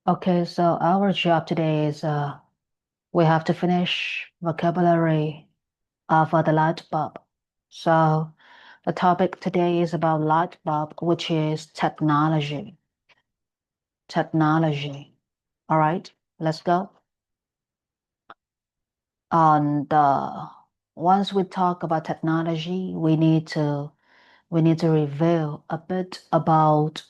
Okay, so our job today is we have to finish vocabulary of the light bulb. So the topic today is about light bulb, which is technology. Technology. All right, let's go. And once we talk about technology, we need to review a bit about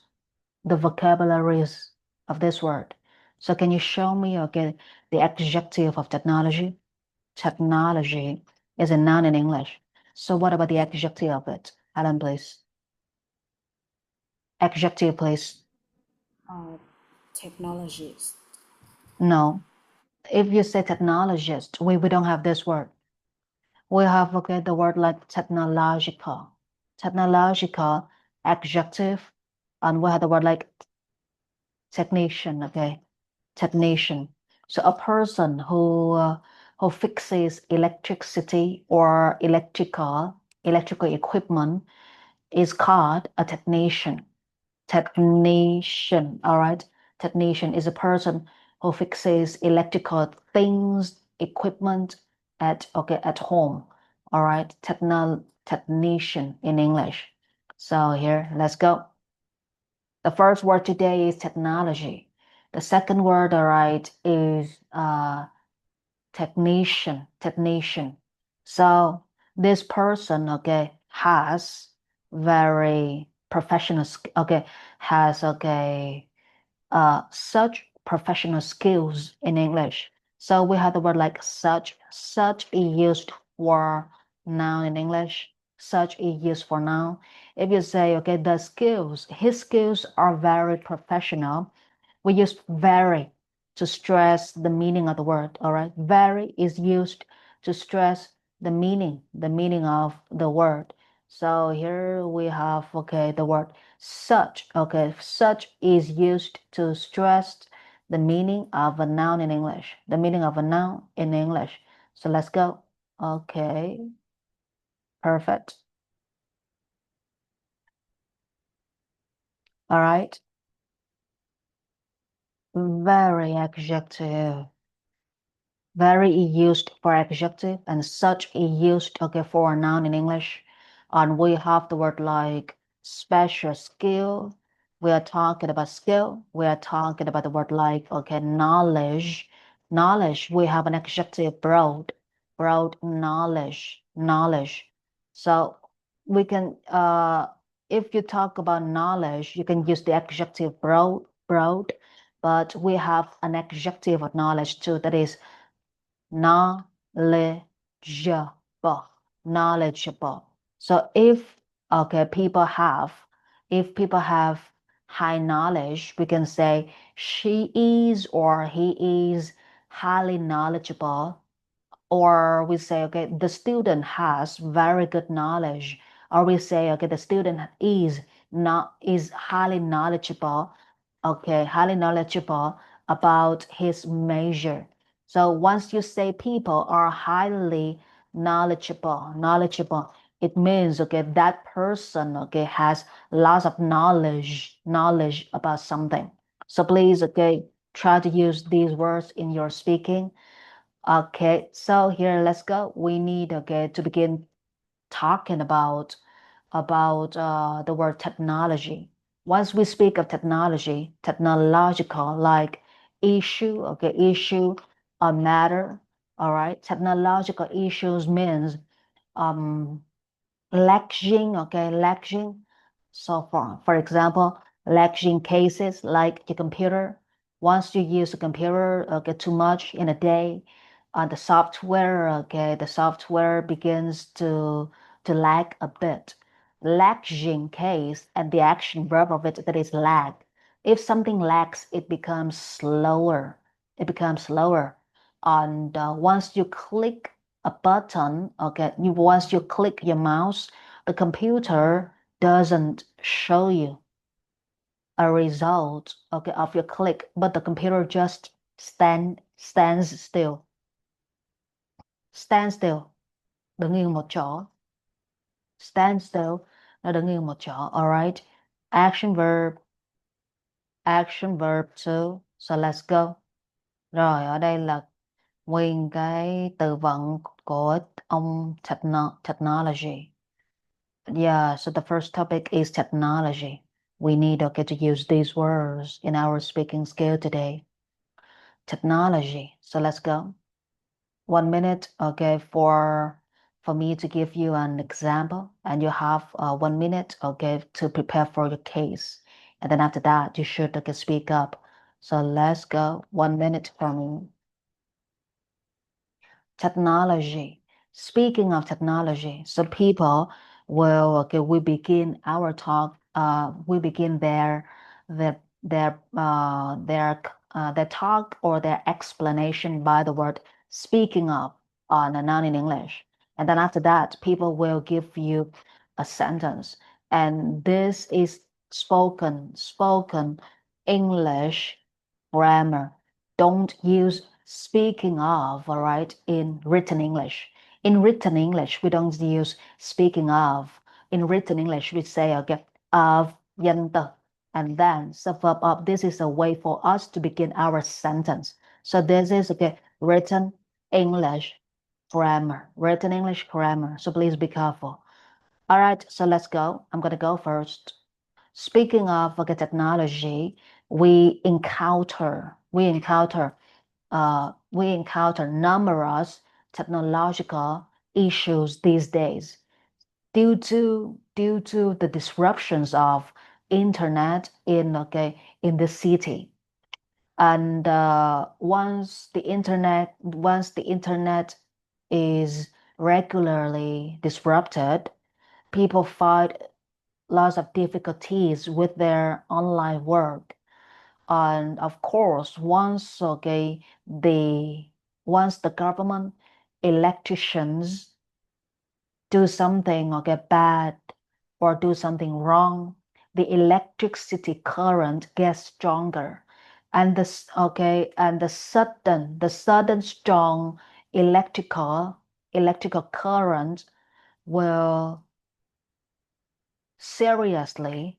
the vocabularies of this word. So can you show me again the adjective of technology? Technology is a noun in English. So what about the adjective of it? Alan, please. Adjective, please. Technologies. No. If you say technologist, we don't have this word. We have, okay, the word like technological. Technological adjective. And we have the word like technician, okay? Technician. So a person who fixes electricity or electrical equipment is called a technician. Technician, all right? Technician is a person who fixes electrical things, equipment at home. All right, technician in English. So here, let's go. The first word today is technology. The second word, all right, is technician. So this person, okay, has very professional, okay, has, okay, such professional skills in English. So we have the word like such is used for noun in English. Such is used for noun. If you say, okay, his skills are very professional, we use very to stress the meaning of the word. All right. Very is used to stress the meaning of the word. So here we have, okay, the word such. Okay. Such is used to stress the meaning of a noun in English. The meaning of a noun in English. So let's go. Okay. Perfect. All right. Very adjective. Very is used for adjective and such is used, okay, for a noun in English. And we have the word like special skill. We are talking about skill. We are talking about the word like, okay, knowledge. Knowledge, we have an adjective broad. Broad knowledge. So we can, if you talk about knowledge, you can use the adjective broad, but we have an adjective of knowledge too, that is knowledgeable. Knowledgeable. So okay, if people have high knowledge, we can say she is or he is highly knowledgeable. Or we say, okay, the student has very good knowledge. Or we say, okay, the student is highly knowledgeable, okay, highly knowledgeable about his major. So once you say people are highly knowledgeable, it means, okay, that person, okay, has lots of knowledge about something. So please, okay, try to use these words in your speaking. Okay, so here, let's go. We need, okay, to begin talking about the word technology. Once we speak of technology, technological, like issue, okay, issue, a matter, all right. Technological issues means um lagging, okay, lagging. So for example, lagging cases like your computer. Once you use a computer, okay, too much in a day, the software begins to lag a bit. Lagging case and the action verb of it, that is lag. If something lags, it becomes slower. It becomes slower. And once you click a button, okay, once you click your mouse, the computer doesn't show you a result, okay, of your click, but the computer just stands still. Stand still, đứng yên một chỗ. Stand still, nó đứng yên một chỗ. All right. Action verb two. So let's go. Rồi, ở đây là nguyên cái từ vựng của ông technology. Yeah, so the first topic is technology. We need to use these words in our speaking skill today. Technology. So let's go. 1 minute, for me to give you an example, and you have 1 minute, to prepare for your case. And then after that, you should speak up. So let's go. 1 minute for me. Technology. Speaking of technology, so people will, we begin our talk, we begin their, their, their talk or their explanation by the word speaking of on a noun in English. And then after that, people will give you a sentence. And this is spoken English grammar. Don't use speaking of, all right, in written English. In written English, we don't use speaking of. In written English, we say, of danh từ. And then, the verb of, this is a way for us to begin our sentence. So this is, written English grammar. Written English grammar. So please be careful. All right, so let's go. I'm going to go first. Speaking of technology, we encounter numerous technological issues these days due to the disruptions of internet in the city. And once the internet is regularly disrupted, people find lots of difficulties with their online work. And of course, once the government electricians do something bad or do something wrong, the electricity current gets stronger, and the sudden strong electrical current will seriously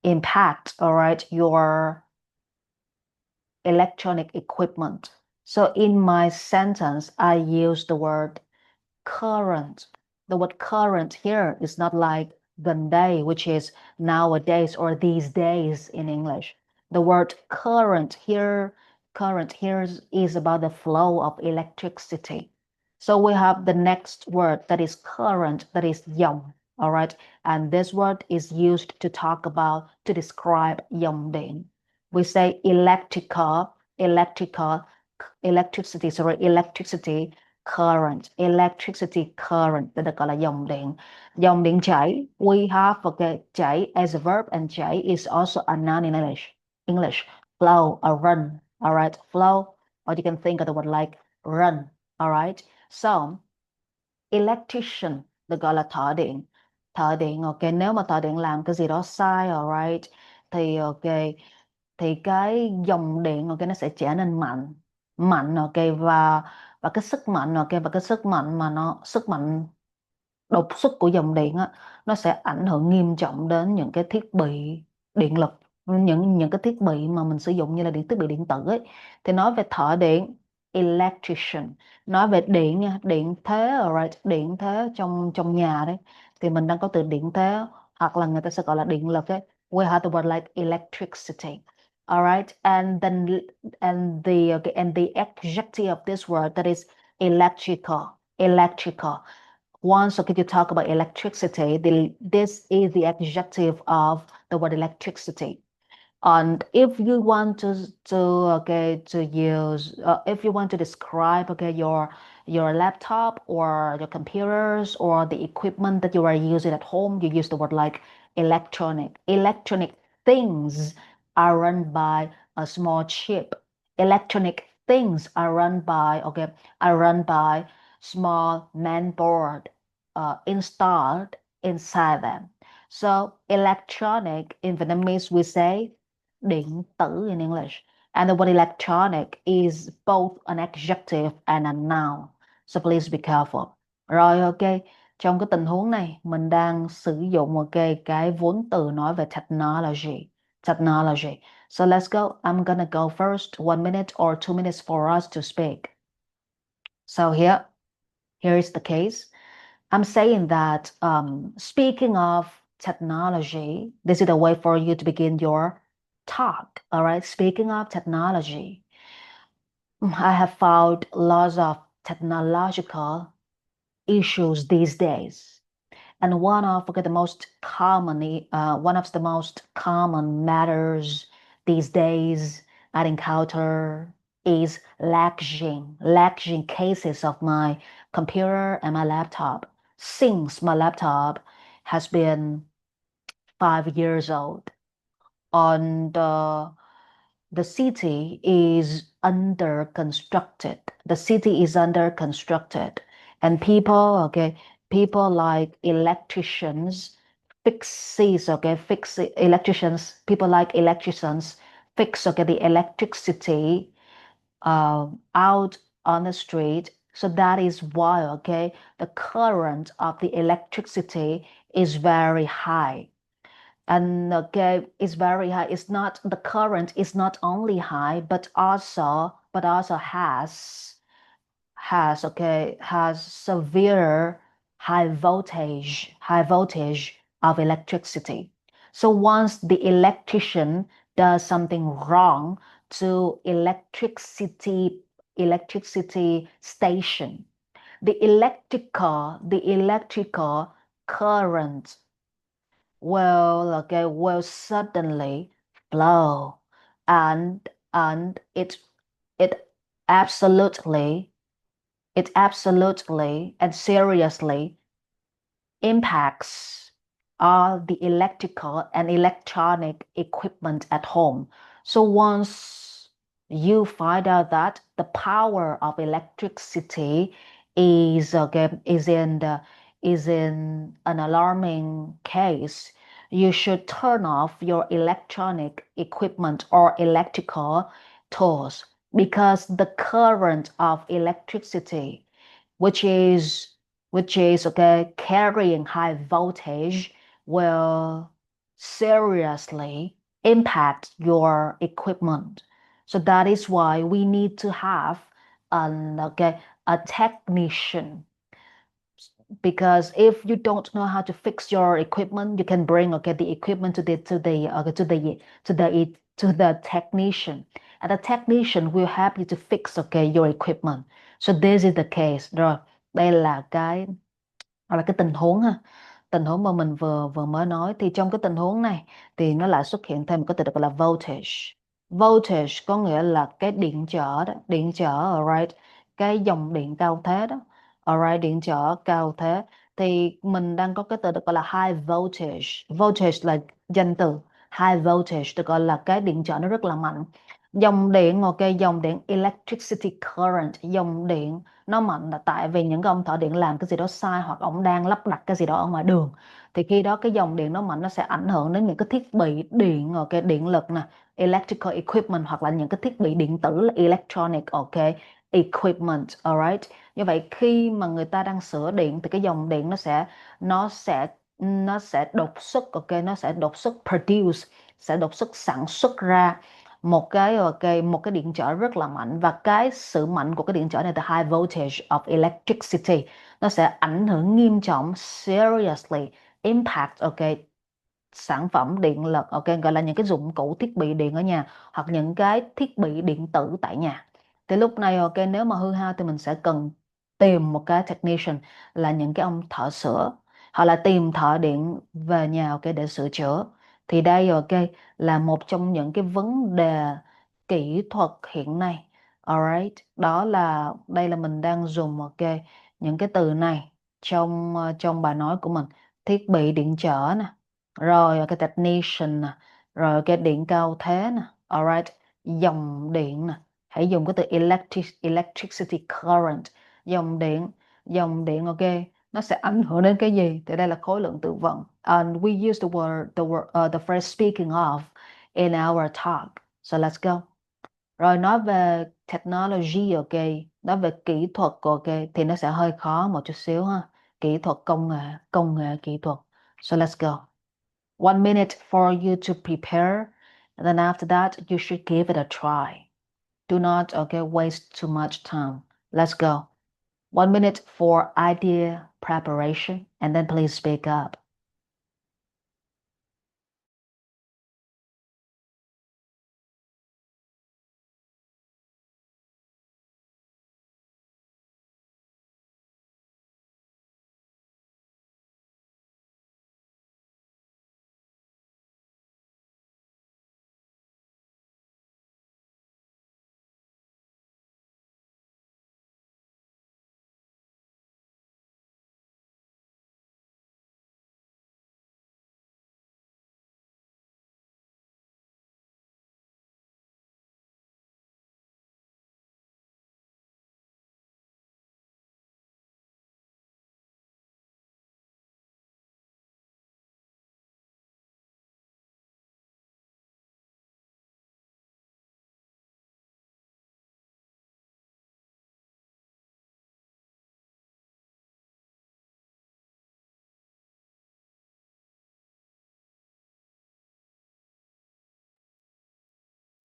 impact, all right, your electronic equipment. So in my sentence, I use the word current. The word current here is not like gần đây, which is nowadays or these days in English. The word current here is about the flow of electricity. So we have the next word that is current, that is dòng, all right? And this word is used to describe dòng điện. We say electricity current, that được gọi là dòng điện chảy. We have chảy as a verb, and chảy is also a noun in English. Flow or run, all right? Flow, or you can think of the word like run, all right? So electrician được gọi là thợ điện, nếu mà thợ điện làm cái gì đó sai, all right, thì thì cái dòng điện nó sẽ trở nên mạnh và cái sức mạnh và cái sức mạnh đột xuất của dòng điện á, nó sẽ ảnh hưởng nghiêm trọng đến những cái thiết bị điện lực, những cái thiết bị mà mình sử dụng như là thiết bị điện tử ấy. Thì nói về thợ điện, electrician. Nói về điện nha, điện thế, alright, điện thế trong nhà đấy, thì mình đang có từ điện thế, hoặc là người ta sẽ gọi là điện lực ấy. We have the word like electricity. Alright, and the adjective of this word, that is electrical. Once you talk about electricity, this is the adjective of the word electricity. And if you want if you want to describe your laptop or your computers or the equipment that you are using at home, you use the word like electronic. Electronic things are run by a small chip. Electronic things are run by small main board installed inside them. So electronic in Vietnamese we say điện tử in English. And the word electronic is both an adjective and a noun. So please be careful. Rồi trong cái tình huống này mình đang sử dụng cái vốn từ nói về technology. So let's go. I'm gonna go first, 1 minute or 2 minutes for us to speak. So here is the case. I'm saying that speaking of technology, this is the way for you to begin your talk. All right. Speaking of technology, I have found lots of technological issues these days. And one of the most common matters these days I encounter is lagging cases of my computer and my laptop. Since my laptop has been 5 years old, on the city is under constructed. The city is under constructed, and people like electricians people like electricians fix, the electricity out on the street. So that is why, the current of the electricity is very high. And it's very high. It's not the current is not only high, but also has severe high voltage of electricity. So once the electrician does something wrong to electricity station, the electrical current will suddenly flow, and it absolutely and seriously impacts all the electrical and electronic equipment at home. So once you find out that the power of electricity is in an alarming case, you should turn off your electronic equipment or electrical tools, because the current of electricity, which is carrying high voltage, will seriously impact your equipment. So that is why we need to have a technician, because if you don't know how to fix your equipment, you can bring the equipment to the technician, and the technician will help you to fix your equipment. So this is the case. Rồi, đây là cái tình huống ha. Tình huống mà mình vừa vừa mới nói, thì trong cái tình huống này thì nó lại xuất hiện thêm một cái từ gọi là voltage. Voltage có nghĩa là cái điện trở đó, điện trở, alright, cái dòng điện cao thế đó, alright, điện trở cao thế. Thì mình đang có cái từ được gọi là high voltage. Voltage là danh từ, high voltage được gọi là cái điện trở nó rất là mạnh. Dòng điện, dòng điện electricity current, dòng điện nó mạnh là tại vì những cái ông thợ điện làm cái gì đó sai, hoặc ông đang lắp đặt cái gì đó ở ngoài đường, thì khi đó cái dòng điện nó mạnh, nó sẽ ảnh hưởng đến những cái thiết bị điện, điện lực nè, electrical equipment, hoặc là những cái thiết bị điện tử là electronic equipment, alright. Như vậy khi mà người ta đang sửa điện thì cái dòng điện nó sẽ đột xuất, nó sẽ đột xuất produce, sẽ đột xuất sản xuất ra một cái điện trở rất là mạnh. Và cái sự mạnh của cái điện trở này, the high voltage of electricity, nó sẽ ảnh hưởng nghiêm trọng, seriously impact sản phẩm điện lực, gọi là những cái dụng cụ thiết bị điện ở nhà, hoặc những cái thiết bị điện tử tại nhà. Thì lúc này nếu mà hư hao thì mình sẽ cần tìm một cái technician, là những cái ông thợ sửa, hoặc là tìm thợ điện về nhà để sửa chữa. Thì đây là một trong những cái vấn đề kỹ thuật hiện nay, alright. Đây là mình đang dùng những cái từ này trong bài nói của mình: thiết bị điện trở nè, rồi cái technician nè, rồi cái điện cao thế nè, alright, dòng điện nè. Hãy dùng cái từ electricity current, dòng điện, nó sẽ ảnh hưởng đến cái gì? Thì đây là khối lượng từ vựng, and we use the phrase speaking of in our talk. So let's go. Rồi nói về technology, nói về kỹ thuật, thì nó sẽ hơi khó một chút xíu ha. Kỹ thuật, công nghệ kỹ thuật. So let's go. 1 minute for you to prepare And then after that, you should give it a try. Do not, okay, waste too much time. Let's go. 1 minute for idea preparation, and then please speak up.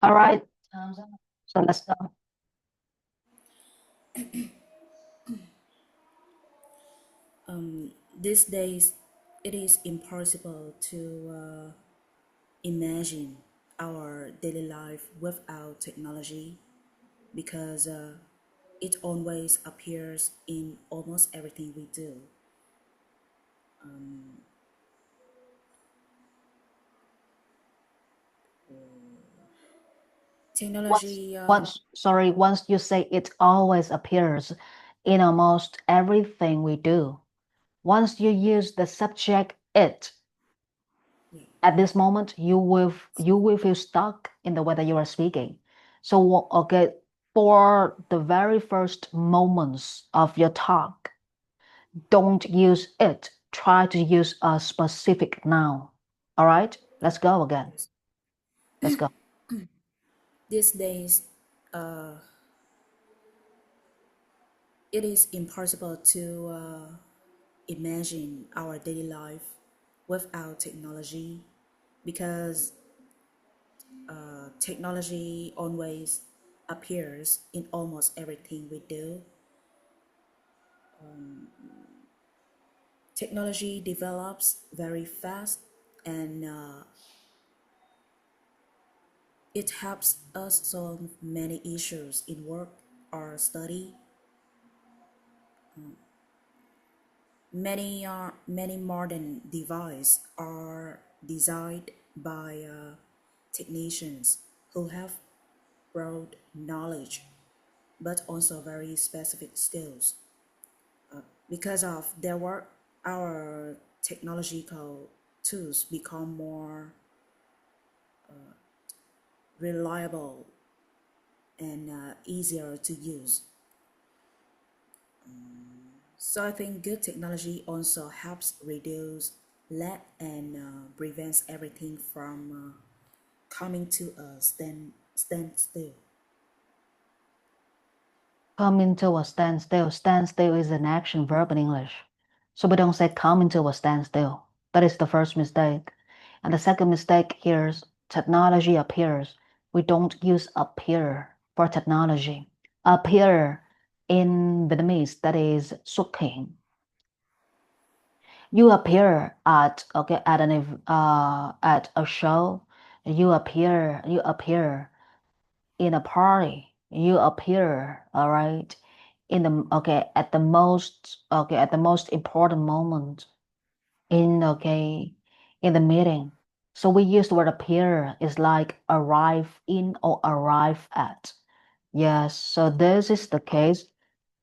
All right, time's up. So let's go. These days, it is impossible to imagine our daily life without technology because it always appears in almost everything we do. Once, Technology, once you say it always appears in almost everything we do. Once you use the subject it, yeah, at this moment, you will feel stuck in the way that you are speaking. So, okay, for the very first moments of your talk, don't use it. Try to use a specific noun. All right, let's go again. yes. Let's go. These days, uh, it is impossible to imagine our daily life without technology because technology always appears in almost everything we do. Technology develops very fast and it helps us solve many issues in work or study. Many modern devices are designed by technicians who have broad knowledge but also very specific skills. Because of their work, our technological tools become more reliable and easier to use. So I think good technology also helps reduce lag and prevents everything from coming to a standstill. Come into a standstill. Standstill is an action verb in English. So we don't say come into a standstill. That is the first mistake. And the second mistake here is technology appears. We don't use appear for technology. Appear in Vietnamese, that is xuất hiện. You appear at okay at a show. You appear in a party. You appear, all right, in the at the most important moment in the meeting. So we use the word appear is like arrive in or arrive at. Yes, so this is the case.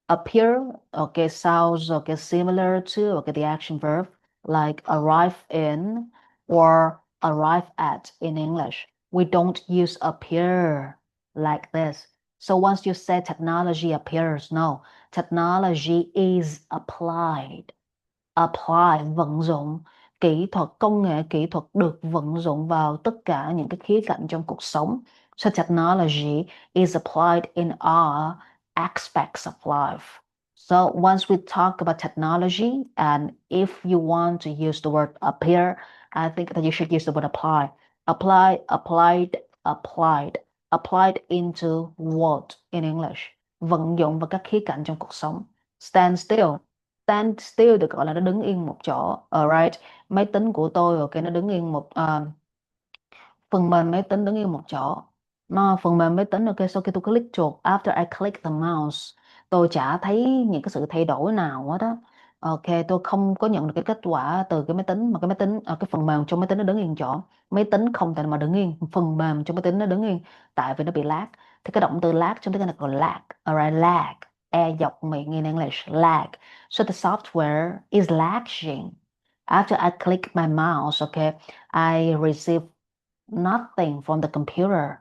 Appear, okay, sounds okay similar to okay the action verb like arrive in or arrive at in English. We don't use appear like this. So once you say technology appears, no, technology is applied. Apply vận dụng, kỹ thuật công nghệ kỹ thuật được vận dụng vào tất cả những cái khía cạnh trong cuộc sống. So technology is applied in all aspects of life. So once we talk about technology, and if you want to use the word appear, I think that you should use the word apply. applied into what in English? Vận dụng vào các khía cạnh trong cuộc sống. Stand still được gọi là nó đứng yên một chỗ. Alright, máy tính của tôi ok nó đứng yên phần mềm máy tính đứng yên một chỗ. Phần mềm máy tính ok, sau khi tôi click chuột, after I click the mouse, tôi chả thấy những cái sự thay đổi nào hết đó. Ok, tôi không có nhận được cái kết quả từ cái máy tính, mà cái máy tính cái phần mềm trong máy tính nó đứng yên chỗ. Máy tính không thể mà đứng yên, phần mềm trong máy tính nó đứng yên tại vì nó bị lag. Thì cái động từ lag trong tiếng Anh là gọi lag. Alright, lag, e dọc miệng in English, lag. So the software is lagging. After I click my mouse, okay, I receive nothing from the computer.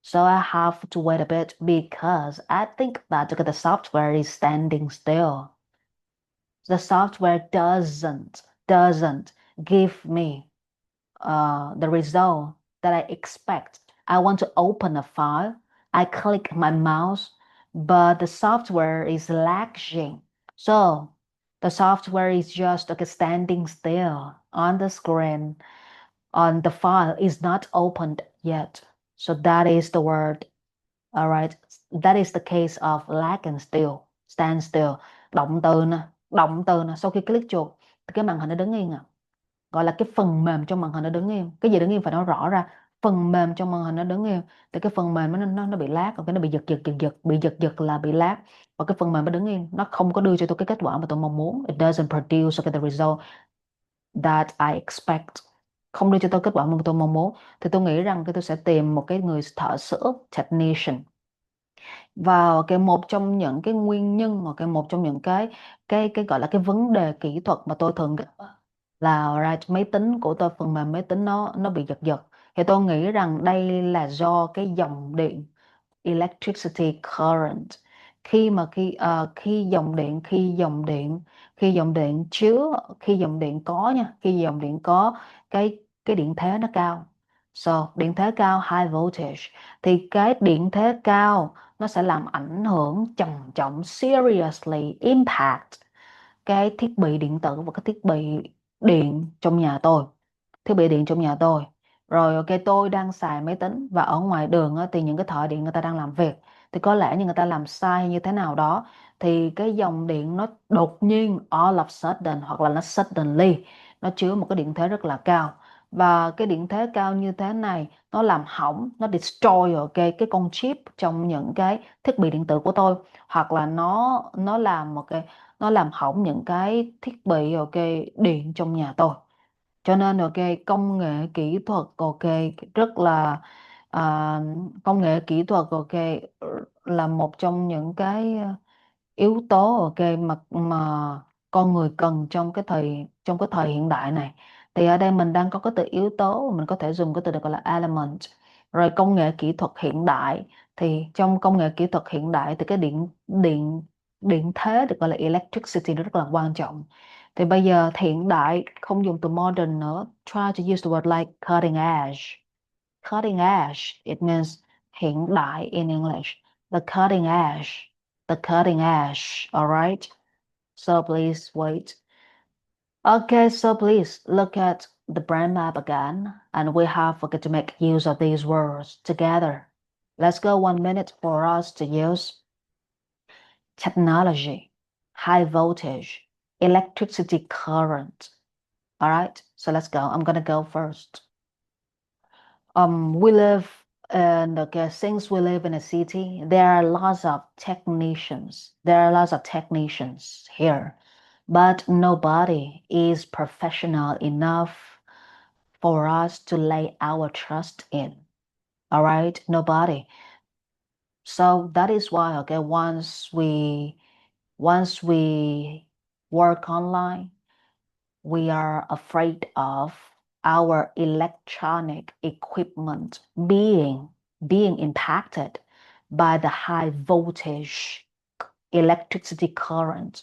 So I have to wait a bit because I think that the software is standing still. The software doesn't give me the result that I expect. I want to open a file. I click my mouse, but the software is lagging. So the software is just like standing still on the screen. On the file is not opened yet. So that is the word. All right. That is the case of lag and still. Stand still. Động từ nè. Sau khi click chuột thì cái màn hình nó đứng yên à. Gọi là cái phần mềm trong màn hình nó đứng yên. Cái gì đứng yên phải nói rõ ra. Phần mềm trong màn hình nó đứng yên. Thì cái phần mềm nó bị lag, cái nó bị giật, bị giật là bị lag. Và cái phần mềm nó đứng yên, nó không có đưa cho tôi cái kết quả mà tôi mong muốn. It doesn't produce the result that I expect, không đưa cho tôi kết quả mà tôi mong muốn. Thì tôi nghĩ rằng tôi sẽ tìm một cái người thợ sửa technician. Và một trong những cái nguyên nhân, một trong những cái gọi là cái vấn đề kỹ thuật mà tôi thường gặp là máy tính của tôi, phần mềm máy tính nó bị giật. Thì tôi nghĩ rằng đây là do cái dòng điện, electricity current. Khi dòng điện chứa, khi dòng điện có nha, khi dòng điện có cái điện thế nó cao. So điện thế cao, high voltage, thì cái điện thế cao nó sẽ làm ảnh hưởng trầm trọng, seriously impact cái thiết bị điện tử và cái thiết bị điện trong nhà tôi. Thiết bị điện trong nhà tôi. Rồi ok, tôi đang xài máy tính và ở ngoài đường á, thì những cái thợ điện người ta đang làm việc, thì có lẽ như người ta làm sai như thế nào đó, thì cái dòng điện nó đột nhiên all of sudden, hoặc là nó suddenly, nó chứa một cái điện thế rất là cao. Và cái điện thế cao như thế này nó làm hỏng, nó destroy cái con chip trong những cái thiết bị điện tử của tôi, hoặc là nó làm hỏng những cái thiết bị điện trong nhà tôi. Cho nên công nghệ kỹ thuật rất là à, công nghệ kỹ thuật là một trong những cái yếu tố mà con người cần trong cái thời hiện đại này. Thì ở đây mình đang có cái từ yếu tố, mình có thể dùng cái từ được gọi là element. Rồi công nghệ kỹ thuật hiện đại, thì trong công nghệ kỹ thuật hiện đại thì cái điện điện điện thế được gọi là electricity nó rất là quan trọng. Thì bây giờ hiện đại không dùng từ modern nữa, try to use the word like cutting edge. Cutting edge, it means hiện đại in English. The cutting edge, the cutting edge, all right? So please wait. Okay, so please look at the brain map again, and we have to make use of these words together. Let's go 1 minute for us to use technology, high voltage, electricity current. All right, so let's go. I'm gonna go first. We live and since we live in a city, there are lots of technicians. There are lots of technicians here, but nobody is professional enough for us to lay our trust in. All right, nobody. So that is why, once we work online, we are afraid of our electronic equipment being impacted by the high voltage electricity current.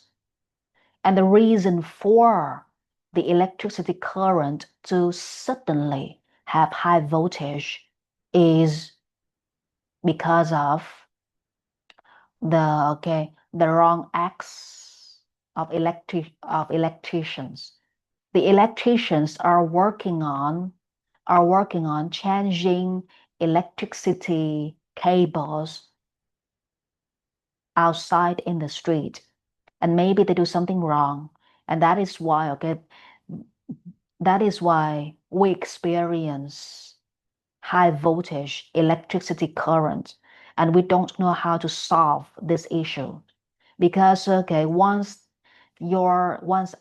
And the reason for the electricity current to suddenly have high voltage is because of the wrong acts of electricians. The electricians are working on are working on changing electricity cables outside in the street. And maybe they do something wrong. And that is why, okay, that is why we experience high voltage electricity current, and we don't know how to solve this issue. Because okay, once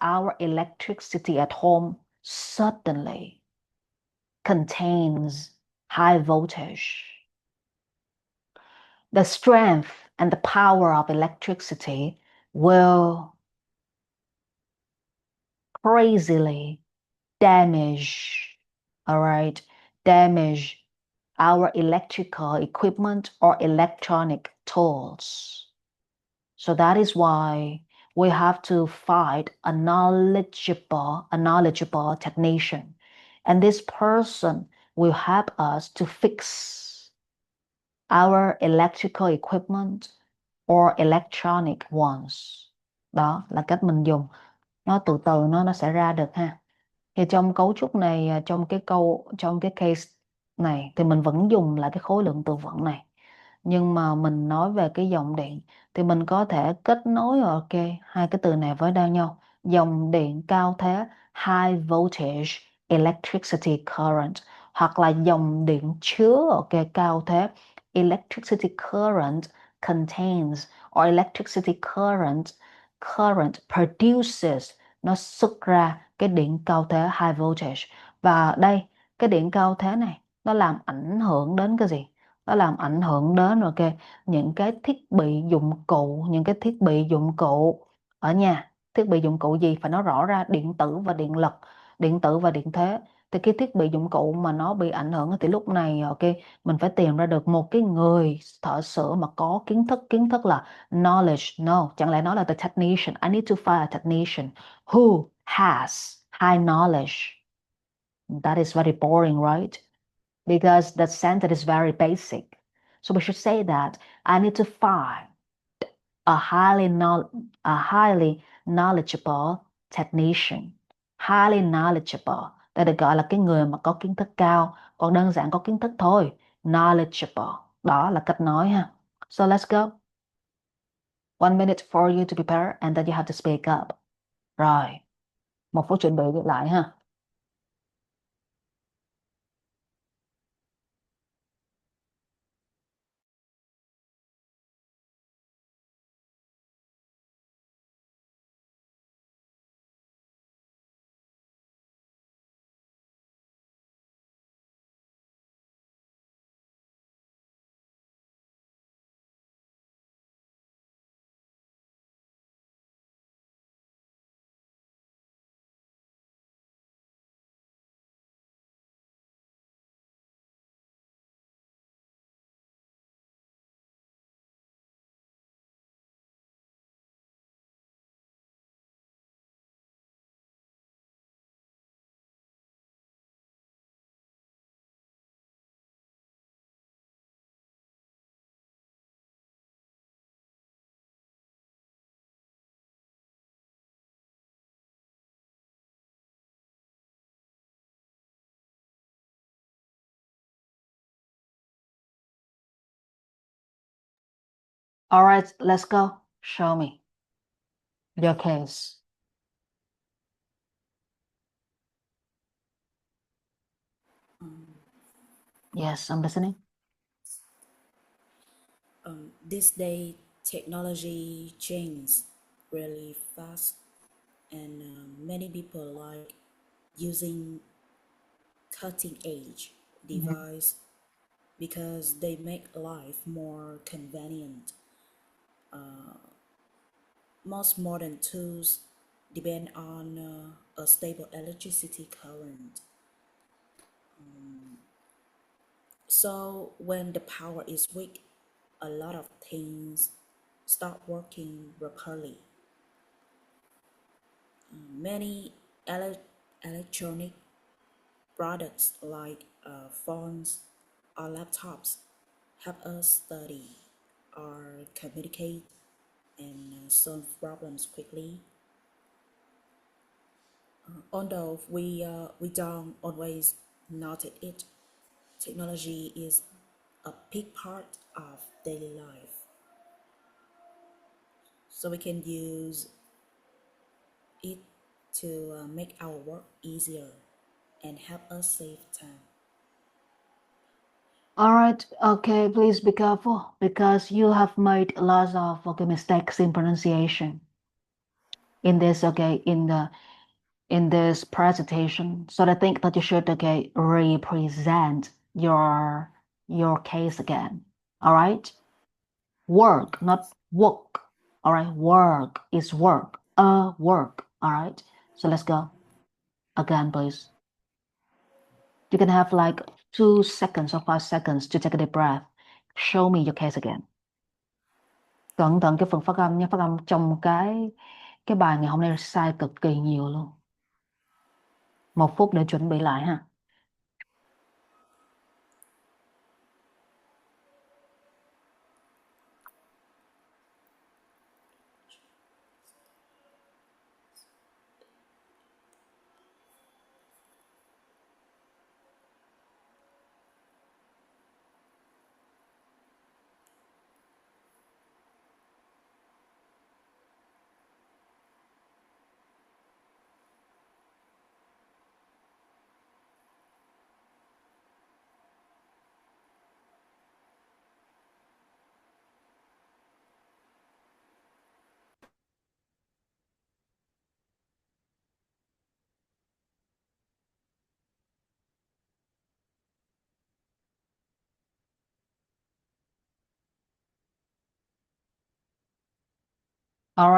our electricity at home suddenly contains high voltage, the strength and the power of electricity will crazily damage, all right, damage our electrical equipment or electronic tools. So that is why we have to find a knowledgeable technician. And this person will help us to fix our electrical equipment or electronic ones. Đó là cách mình dùng. Nó từ từ nó sẽ ra được ha. Thì trong cấu trúc này, trong cái case này thì mình vẫn dùng lại cái khối lượng từ vựng này. Nhưng mà mình nói về cái dòng điện thì mình có thể kết nối ok hai cái từ này với nhau. Dòng điện cao thế high voltage electricity current, hoặc là dòng điện chứa ok cao thế electricity current contains, or electricity current produces, nó xuất ra cái điện cao thế high voltage. Và đây, cái điện cao thế này nó làm ảnh hưởng đến cái gì? Nó làm ảnh hưởng đến ok những cái thiết bị dụng cụ, ở nhà. Thiết bị dụng cụ gì phải nói rõ ra: điện tử và điện lực, điện tử và điện thế. Thì cái thiết bị dụng cụ mà nó bị ảnh hưởng thì lúc này ok mình phải tìm ra được một cái người thợ sửa mà có kiến thức là knowledge. No, chẳng lẽ nó là the technician? I need to find a technician who has high knowledge. That is very boring, right? Because the sentence is very basic. So we should say that I need to find a highly knowledgeable technician. Highly knowledgeable, đây được gọi là cái người mà có kiến thức cao, còn đơn giản có kiến thức thôi. Knowledgeable, đó là cách nói ha. So let's go. 1 minute for you to prepare and then you have to speak up. Rồi, 1 phút chuẩn bị lại ha. All right, let's go. Show me your case. Yes, I'm listening. This day, technology changes really fast, and many people like using cutting edge device because they make life more convenient. Most modern tools depend on a stable electricity current. So when the power is weak, a lot of things stop working properly. Many electronic products like phones or laptops help us study or communicate and solve problems quickly. Although we don't always noted it. Technology is a big part of daily life. So we can use it to make our work easier and help us save time. All right, okay, please be careful because you have made lots of mistakes in pronunciation in this in this presentation. So I think that you should represent your case again. All right? Work, not work. All right, work is work. Work. All right. So let's go again, please. You can have like 2 seconds or 5 seconds to take a deep breath. Show me your case again. Cẩn thận cái phần phát âm nha, phát âm trong cái bài ngày hôm nay sai cực kỳ nhiều luôn. 1 phút để chuẩn bị lại ha.